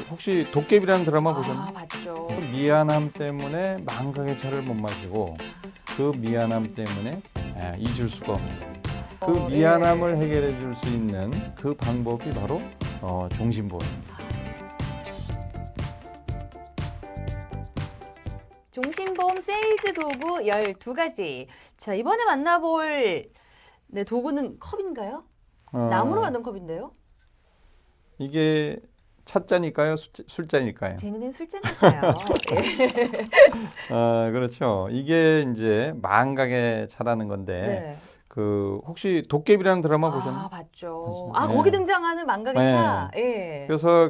혹시 도깨비라는 드라마 보셨나요? 아, 봤죠. 그 미안함 때문에 망각의 차를 못 마시고 그 미안함 때문에 잊을 수가 없는 그 미안함을 해결해 줄 수 있는 그 방법이 바로 종신보험입니다. 종신보험 세일즈 도구 12가지. 자, 이번에 만나볼 도구는 컵인가요? 나무로 만든 컵인데요? 이게 찻잔일까요? 술잔일까요? 제 눈엔 술잔일까요? 예. 그렇죠. 이게 이제 망각의 차라는 건데 네. 혹시 도깨비라는 드라마 보셨나요? 아, 봤죠. 봤죠. 거기 네. 등장하는 망각의 네. 차. 예. 그래서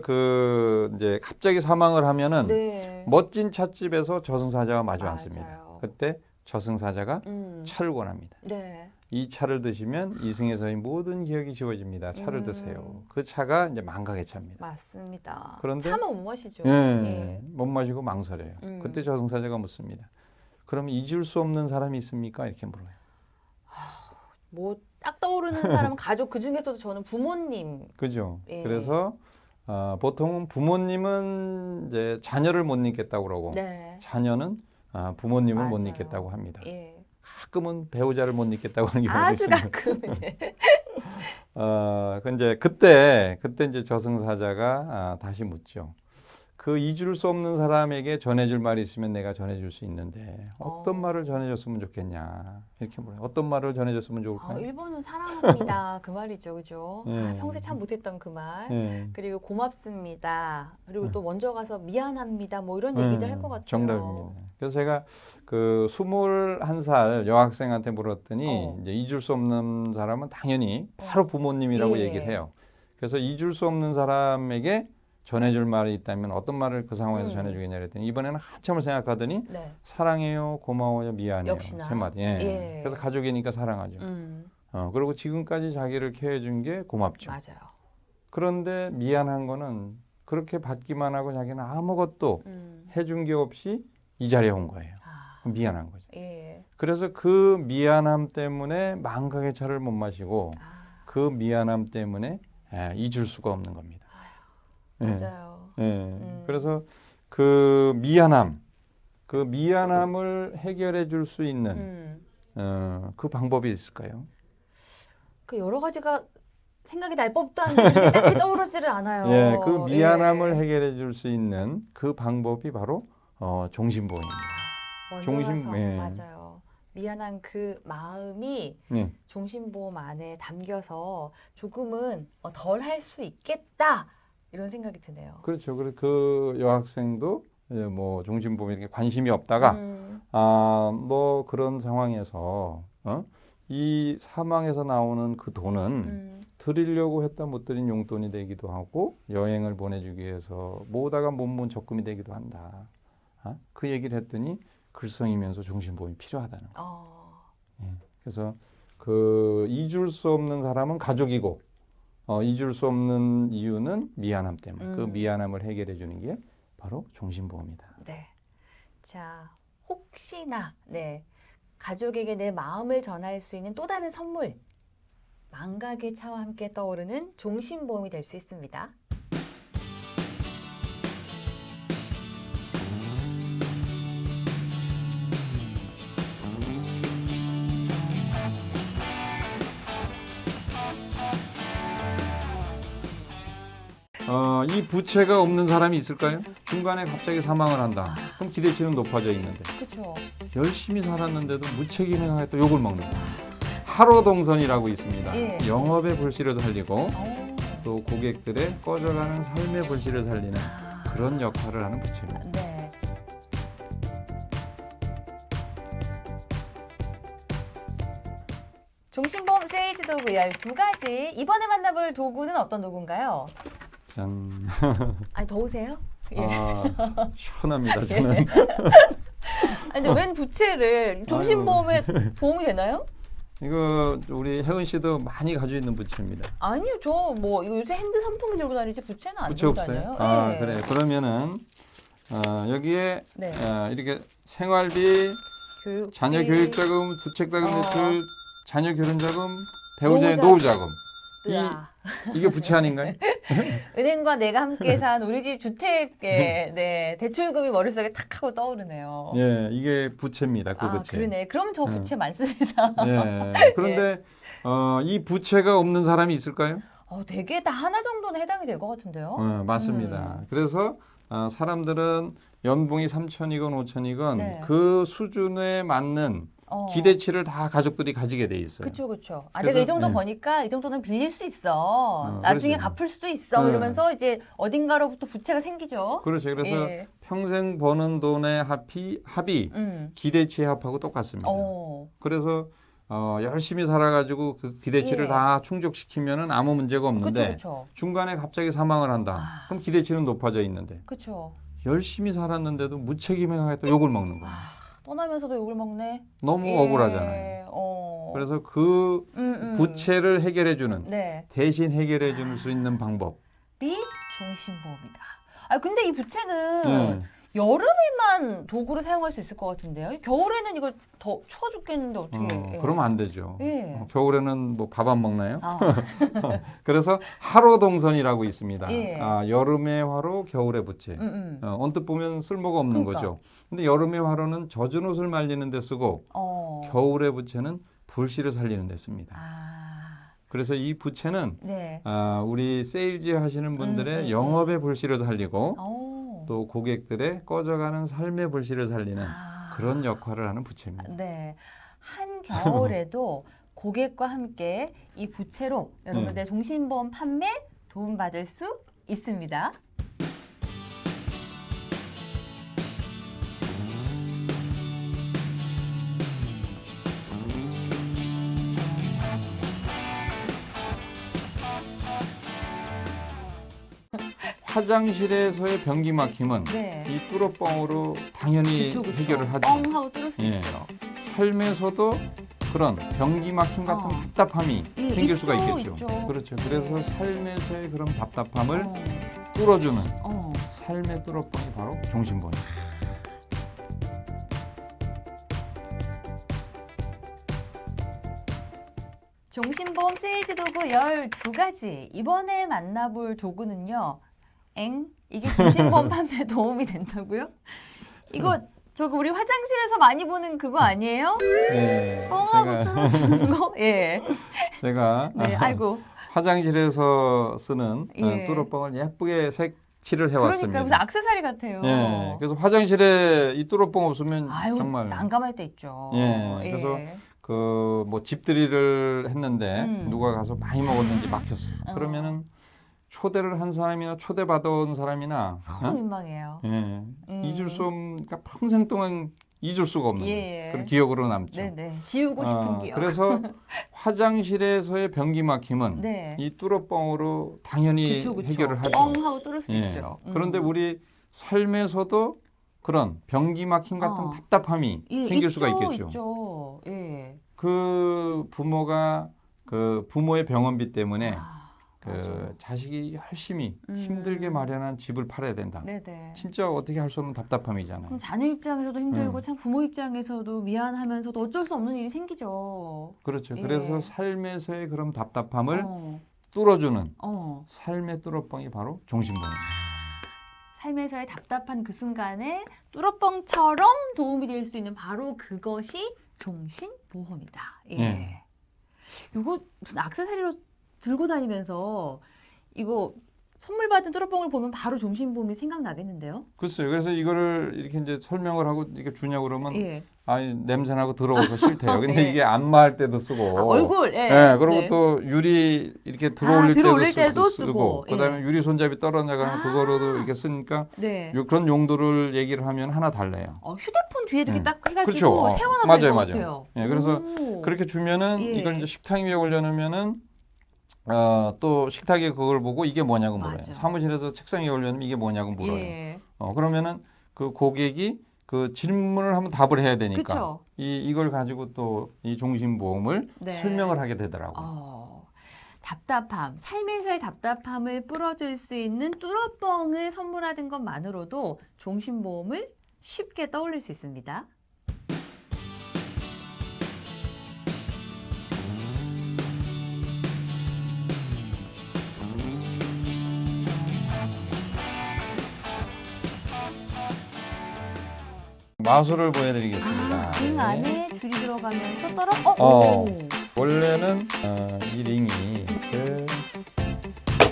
이제 갑자기 사망을 하면은 네. 멋진 찻집에서 저승사자가 마주 앉습니다. 맞아요. 그때 저승사자가 차를 권합니다. 네. 이 차를 드시면 이승에서의 모든 기억이 지워집니다. 차를 드세요. 그 차가 이제 망각의 차입니다. 맞습니다. 그런데 차만 못 마시죠. 못 마시고 망설여요. 그때 저승사자가 묻습니다. 그럼 잊을 수 없는 사람이 있습니까? 이렇게 물어요. 뭐 딱 떠오르는 사람은 가족, 그 중에서도 저는 부모님. 그죠? 예. 그래서 보통은 부모님은 이제 자녀를 못 잊겠다고 그러고 네. 자녀는 부모님을 못 맞아요. 잊겠다고 합니다. 예. 가끔은 배우자를 못 잊겠다고 하는 경우도 아주 있습니다. 가끔. 예. 이제 그때 이제 저승사자가 다시 묻죠. 그 잊을 수 없는 사람에게 전해줄 말이 있으면 내가 전해줄 수 있는데 어떤 말을 전해줬으면 좋겠냐 이렇게 물어요. 어떤 말을 전해줬으면 좋을까요? 1번은 사랑합니다. 그 말이죠, 그죠? 예. 평소에 참 못했던 그 말. 예. 그리고 고맙습니다. 그리고 또 먼저 가서 미안합니다. 뭐 이런 얘기들 할 것 같아요. 정답입니다. 그래서 제가 21살 여학생한테 물었더니 이제 잊을 수 없는 사람은 당연히 바로 부모님이라고 예. 얘기를 해요. 그래서 잊을 수 없는 사람에게 전해줄 말이 있다면 어떤 말을 그 상황에서 전해주겠냐 그랬더니 이번에는 한참을 생각하더니 네. 사랑해요, 고마워요, 미안해요. 역시나. 세 마디. 예. 그래서 가족이니까 사랑하죠. 그리고 지금까지 자기를 케어해준 게 고맙죠. 맞아요. 그런데 미안한 거는 그렇게 받기만 하고 자기는 아무것도 해준 게 없이 이 자리에 온 거예요. 미안한 거죠. 예. 그래서 그 미안함 때문에 망각의 차를 못 마시고 그 미안함 때문에 잊을 수가 없는 겁니다. 맞아요. 그래서 그 미안함을 해결해 줄 수 있는 그 방법이 있을까요? 그 여러 가지가 생각이 날 법도 한데 딱히 떠오르지를 않아요. 예, 그 미안함을 해결해 줄 수 있는 그 방법이 바로 종신보험입니다. 맞아요. 미안한 그 마음이 종신보험 안에 담겨서 조금은 덜 할 수 있겠다 이런 생각이 드네요. 그렇죠. 그 여학생도 뭐 종신보험에 이렇게 관심이 없다가 뭐 그런 상황에서 이 사망에서 나오는 그 돈은 드리려고 했다 못 드린 용돈이 되기도 하고 여행을 보내주기 위해서 모으다가 못 모은 적금이 되기도 한다. 그 얘기를 했더니 글썽이면서 종신보험이 필요하다는 거예요. 그래서 그 잊을 수 없는 사람은 가족이고 잊을 수 없는 이유는 미안함 때문에 그 미안함을 해결해 주는 게 바로 종신보험이다. 네. 자, 혹시나 가족에게 내 마음을 전할 수 있는 또 다른 선물 망각의 차와 함께 떠오르는 종신보험이 될 수 있습니다. 이 부채가 없는 사람이 있을까요? 중간에 갑자기 사망을 한다. 그럼 기대치는 높아져 있는데 그렇죠. 열심히 살았는데도 무책임하게 또 욕을 먹는 거예요. 하로동선이라고 있습니다. 예. 영업의 불씨를 살리고 또 고객들의 꺼져가는 삶의 불씨를 살리는 그런 역할을 하는 부채입니다. 네. 종신보험 세일즈 도구 12가지. 이번에 만나볼 도구는 어떤 도구인가요? 짠. 아니, 더우세요? 시원합니다, 저는. 아니, 근데 웬 부채를 종신보험에 도움이 되나요? 이거 우리 혜은 씨도 많이 가지고 있는 부채입니다. 아니요, 저 뭐 이거 요새 핸드 선풍기 들고 다니지 부채는 안 부채 들고 없어요? 다녀요. 그래. 그러면은 여기에 네. 이렇게 생활비, 교육비, 자녀 교육자금, 주택자금 어. 대출, 자녀 결혼자금, 배우자의 노후자금. 노후자금 으아. 이게 부채 아닌가요? 은행과 내가 함께 산 우리 집 주택의 네, 대출금이 머릿속에 탁 하고 떠오르네요. 예, 이게 부채입니다. 그 아, 부채. 그러네. 그럼 저 부채 많습니다. 예. 그런데 이 부채가 없는 사람이 있을까요? 되게 다 하나 정도는 해당이 될 것 같은데요. 맞습니다. 그래서 사람들은 연봉이 3천이건 5천이건 네. 그 수준에 맞는 기대치를 다 가족들이 가지게 돼 있어요. 그렇죠, 그렇죠. 아, 그래서, 내가 이 정도 예. 버니까 이 정도는 빌릴 수 있어. 그렇죠. 나중에 갚을 수도 있어. 네. 이러면서 이제 어딘가로부터 부채가 생기죠. 그렇죠. 그래서 예. 평생 버는 돈의 합이 기대치의 합하고 똑같습니다. 그래서 열심히 살아가지고 그 기대치를 예. 다 충족시키면은 아무 문제가 없는데 그렇죠. 중간에 갑자기 사망을 한다. 그럼 기대치는 높아져 있는데 그렇죠. 열심히 살았는데도 무책임하게 또 욕을 먹는 거예요. 떠나면서도 욕을 먹네. 너무 예. 억울하잖아요. 그래서 그 부채를 해결해주는 네. 대신 해결해줄 수 있는 방법이 종신보험이다. 아 근데 이 부채는 여름에만 도구로 사용할 수 있을 것 같은데요. 겨울에는 이거 더 추워 죽겠는데 어떻게? 그러면 안 되죠. 예. 겨울에는 뭐 밥 안 먹나요? 아. 그래서 화로 동선이라고 있습니다. 예. 여름의 화로, 겨울의 부채. 언뜻 보면 쓸모가 없는 그러니까. 거죠. 근데 여름의 화로는 젖은 옷을 말리는 데 쓰고 겨울의 부채는 불씨를 살리는 데 씁니다. 그래서 이 부채는 네. 우리 세일즈 하시는 분들의 영업의 불씨를 살리고 또 고객들의 꺼져가는 삶의 불씨를 살리는 그런 역할을 하는 부채입니다. 네. 한겨울에도 고객과 함께 이 부채로 여러분들 종신보험 판매 도움받을 수 있습니다. 화장실에서의 변기 막힘은 네. 이 뚫어뻥으로 당연히 그쵸. 해결을 하죠. 뻥 하고 뚫을 수 예. 있죠. 삶에서도 그런 변기 막힘 같은 답답함이 생길 수가 있죠, 있겠죠. 있죠. 그렇죠. 그래서 네. 삶에서의 그런 답답함을 뚫어주는 삶의 뚫어뻥이 바로 종신보험입니다. 종신보험 세일즈 도구 12가지. 이번에 만나볼 도구는요. 이게 종신보험 판매에 도움이 된다고요? 이거 저거 우리 화장실에서 많이 보는 그거 아니에요? 네. 뻥하고 뚫어주는 거? 예. 제가 네, 아이고. 화장실에서 쓰는 예. 뚫어뻥을 예쁘게 색칠을 그러니까 해왔습니다. 무슨 액세서리 같아요. 예. 그래서 화장실에 이 뚫어뻥 없으면 아유, 정말 난감할 때 있죠. 예. 그래서 그 뭐 집들이를 했는데 누가 가서 많이 먹었는지 막혔어요. 그러면은 초대를 한 사람이나 초대받아온 사람이나 서로 민망해요. 예. 잊을 수 없는, 그러니까 평생 동안 잊을 수가 없는 그런 기억으로 남죠. 네네. 지우고 싶은 기억. 그래서 화장실에서의 변기 막힘은 네. 이 뚫어뻥으로 당연히 그쵸. 해결을 하죠. 뻥 하고 뚫을 수 예. 있죠. 그런데 우리 삶에서도 그런 변기 막힘 같은 답답함이 생길 수가 있겠죠. 있죠. 예. 그 부모가 그 부모의 병원비 때문에 맞아. 자식이 열심히 힘들게 마련한 집을 팔아야 된다. 네네. 진짜 어떻게 할 수 없는 답답함이잖아요. 그럼 자녀 입장에서도 힘들고 참 부모 입장에서도 미안하면서도 어쩔 수 없는 일이 생기죠. 그렇죠. 예. 그래서 삶에서의 그런 답답함을 뚫어주는 삶의 뚫어뻥이 바로 종신보험입니다. 삶에서의 답답한 그 순간에 뚫어뻥처럼 도움이 될 수 있는 바로 그것이 종신보험이다. 예. 이거 무슨 액세서리로 들고 다니면서 이거 선물 받은 뚫어뻥을 보면 바로 종신보험이 생각나겠는데요? 글쎄요. 그래서 이거를 이렇게 이제 설명을 하고 이렇게 주냐고 그러면 예. 아니 냄새나고 더러워서 싫대요. 근데 예. 이게 안마할 때도 쓰고 얼굴 그리고 또 유리 이렇게 들어올릴 때도 쓰고 그다음에 유리 손잡이 떨어져가는 그거로도 이렇게 쓰니까 그런 용도를 얘기를 하면 하나 달라요. 휴대폰 뒤에도 이렇게 딱 해가지고 그렇죠. 세워놔도 맞아요, 될 것 맞아요. 같아요. 예, 그래서 그렇게 주면은 이걸 이제 식탁 위에 올려놓으면은 또 식탁에 그걸 보고 이게 뭐냐고 물어요. 맞아. 사무실에서 책상 위에 올려놓으면 이게 뭐냐고 물어요. 예. 그러면은 그 고객이 그 질문을 한번 답을 해야 되니까 그쵸? 이걸 가지고 또 이 종신보험을 설명을 하게 되더라고요. 답답함, 삶에서의 답답함을 풀어줄 수 있는 뚫어뻥을 선물하는 것만으로도 종신보험을 쉽게 떠올릴 수 있습니다. 마술을 보여드리겠습니다. 링 네. 안에 줄이 들어가면서 떨어. 어. 오. 원래는 이 링이 이렇게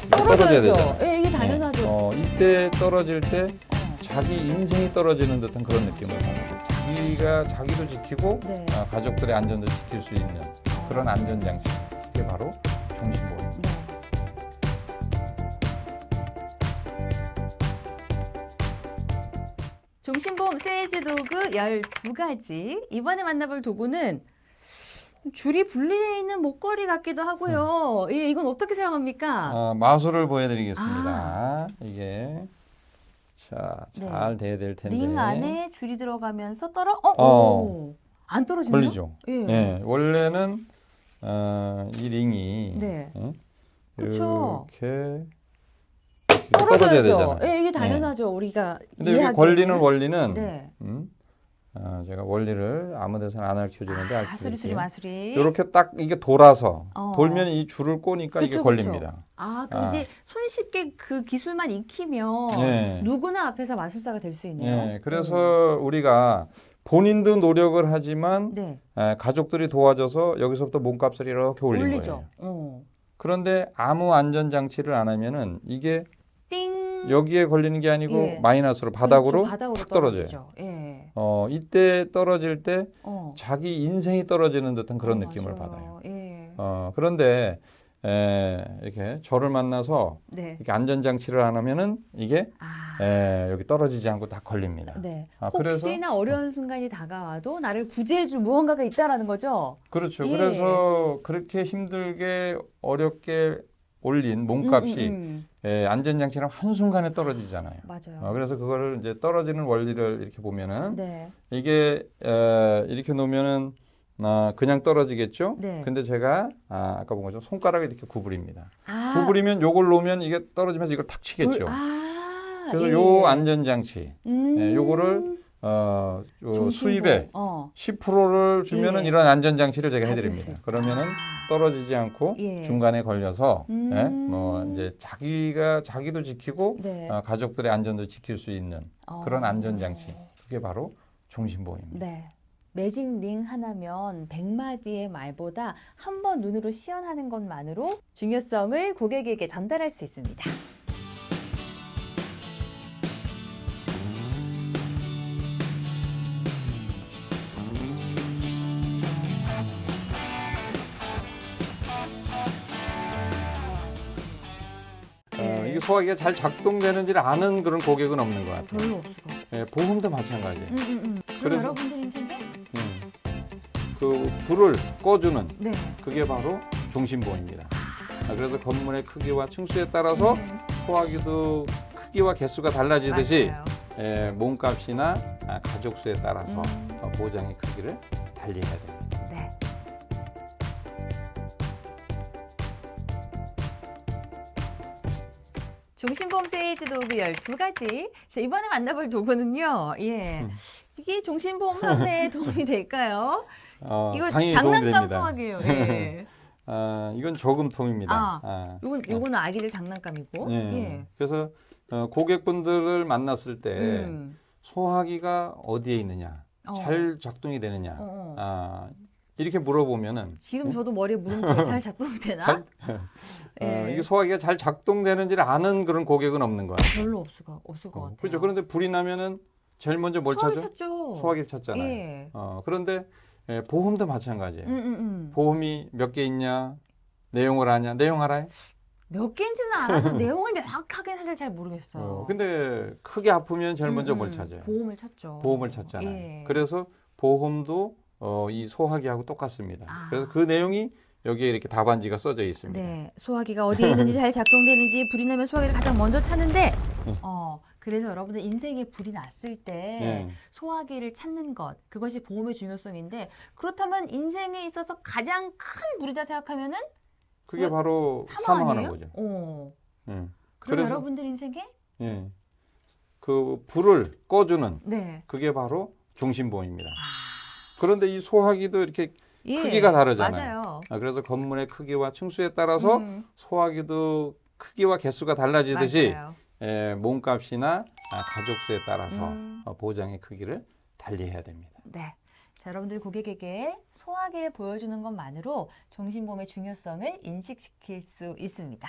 떨어져야 되잖아요. 예, 이게 당연하죠. 이때 떨어질 때 자기 인생이 떨어지는 듯한 그런 느낌을 받아요. 자기가 자기도 지키고 네. 가족들의 안전도 지킬 수 있는 그런 안전장치. 그게 바로 종신보험입니다. 네. 종신보험 세일즈 도구 12가지. 이번에 만나볼 도구는 줄이 분리되어 있는 목걸이 같기도 하고요. 예, 이건 어떻게 사용합니까? 마술을 보여드리겠습니다. 이게 잘 돼야 될 텐데. 링 안에 줄이 들어가면서 떨어. 오. 안 떨어지나요? 걸리죠. 예. 예, 원래는 이 링이 네. 예, 그쵸. 이렇게 떨어져야 떨어져야죠. 되잖아요. 예, 이게 당연하죠. 우리가 근데 여기 이해하기에는. 걸리는 원리는 네. 제가 원리를 아무 데서나 안 알려주는데 수리수리 마수리. 이렇게 딱 이게 돌아서 어. 돌면 이 줄을 꼬니까 이게 그쵸, 걸립니다. 그럼 이제 손쉽게 그 기술만 익히면 예. 누구나 앞에서 마술사가 될 수 있네요. 예, 그래서 우리가 본인도 노력을 하지만 네. 가족들이 도와줘서 여기서부터 몸값을 이렇게 올린 올리죠. 거예요. 그런데 아무 안전장치를 안 하면은 이게 띵. 여기에 걸리는 게 아니고 예. 마이너스로 바닥으로 바닥으로 탁 떨어져요. 떨어지죠. 예. 이때 떨어질 때 어. 자기 인생이 떨어지는 듯한 그런 느낌을 맞아요. 받아요. 예. 그런데 이렇게 저를 만나서 네. 이렇게 안전장치를 안 하면은 이게 여기 떨어지지 않고 다 걸립니다. 네. 그래서 혹시나 어려운 순간이 다가와도 나를 구제해줄 무언가가 있다라는 거죠. 그렇죠. 예. 그래서 그렇게 힘들게 어렵게 올린 몸값이 안전장치는 한순간에 떨어지잖아요. 맞아요. 그래서 그거를 이제 떨어지는 원리를 이렇게 보면은 네. 이게 이렇게 놓으면은 그냥 떨어지겠죠. 네. 근데 제가 아까 본 것처럼 손가락을 이렇게 구부립니다. 아. 구부리면 요걸 놓으면 이게 떨어지면서 이걸 탁 치겠죠. 그래서 예. 요 안전장치 요거를 요 종신보험. 수입의 10%를 주면은 예. 이런 안전장치를 제가 가질 해드립니다. 수 그러면은 떨어지지 않고 예. 중간에 걸려서 이제 자기도 지키고 네. 가족들의 안전도 지킬 수 있는 그런 안전장치. 그게 바로 종신보험입니다. 네. 매직 링 하나면 100마디의 말보다 한 번 눈으로 시연하는 것만으로 중요성을 고객에게 전달할 수 있습니다. 이게 소화기가 잘 작동되는지를 아는 그런 고객은 없는 것 같아요. 별로 없을 것 같아요. 예, 보험도 마찬가지예요. 그럼 그래서- 여러분들 인생에 그 불을 꺼주는 네. 그게 바로 종신보험입니다. 그래서 건물의 크기와 층수에 따라서 소화기도 크기와 개수가 달라지듯이 맞아요. 몸값이나 가족 수에 따라서 보장의 크기를 달리해야 됩니다. 네. 종신보험 세일즈 도구 12가지. 자, 이번에 만나볼 도구는요. 예. 이게 종신보험 판매에 도움이 될까요? 이거 당연히 도움이 장난감 됩니다. 소화기예요. 예. 이건 저금통입니다. 요거는 아기들 장난감이고. 예. 예. 그래서 고객분들을 만났을 때 소화기가 어디에 있느냐, 잘 작동이 되느냐, 이렇게 물어보면은 지금 저도 머리에 물음표가 잘 작동이 되나? 예. 이게 소화기가 잘 작동되는지를 아는 그런 고객은 없는 거야. 별로 없을 것 같아요. 그렇죠. 그런데 불이 나면은 제일 먼저 뭘 소화기 찾죠? 찾죠. 소화기를 찾잖아요. 예. 그런데 보험도 마찬가지예요. 보험이 몇 개 있냐, 내용을 아냐, 내용 알아요? 몇 개인지는 알아도 내용을 명확하게 사실 잘 모르겠어요. 근데 크게 아프면 제일 먼저 뭘 찾아요? 보험을 찾죠. 보험을 찾잖아요. 예. 그래서 보험도 이 소화기하고 똑같습니다. 그래서 그 내용이 여기에 이렇게 답안지가 써져 있습니다. 네, 소화기가 어디에 있는지 잘 작동되는지 불이 나면 소화기를 가장 먼저 찾는데, 그래서 여러분들 인생에 불이 났을 때 소화기를 찾는 것, 그것이 보험의 중요성인데, 그렇다면 인생에 있어서 가장 큰 불이다 생각하면은 그게 바로 사망하는 거죠. 그럼 그래서- 여러분들 인생에 그 불을 꺼주는 네. 그게 바로 종신보험입니다. 그런데 이 소화기도 이렇게 예, 크기가 다르잖아요. 맞아요. 그래서 건물의 크기와 층수에 따라서 소화기도 크기와 개수가 달라지듯이 맞아요. 몸값이나 가족 수에 따라서 보장의 크기를 달리 관리해야 됩니다. 네. 자, 여러분들 고객에게 소화기를 보여주는 것만으로 종신보험의 중요성을 인식시킬 수 있습니다.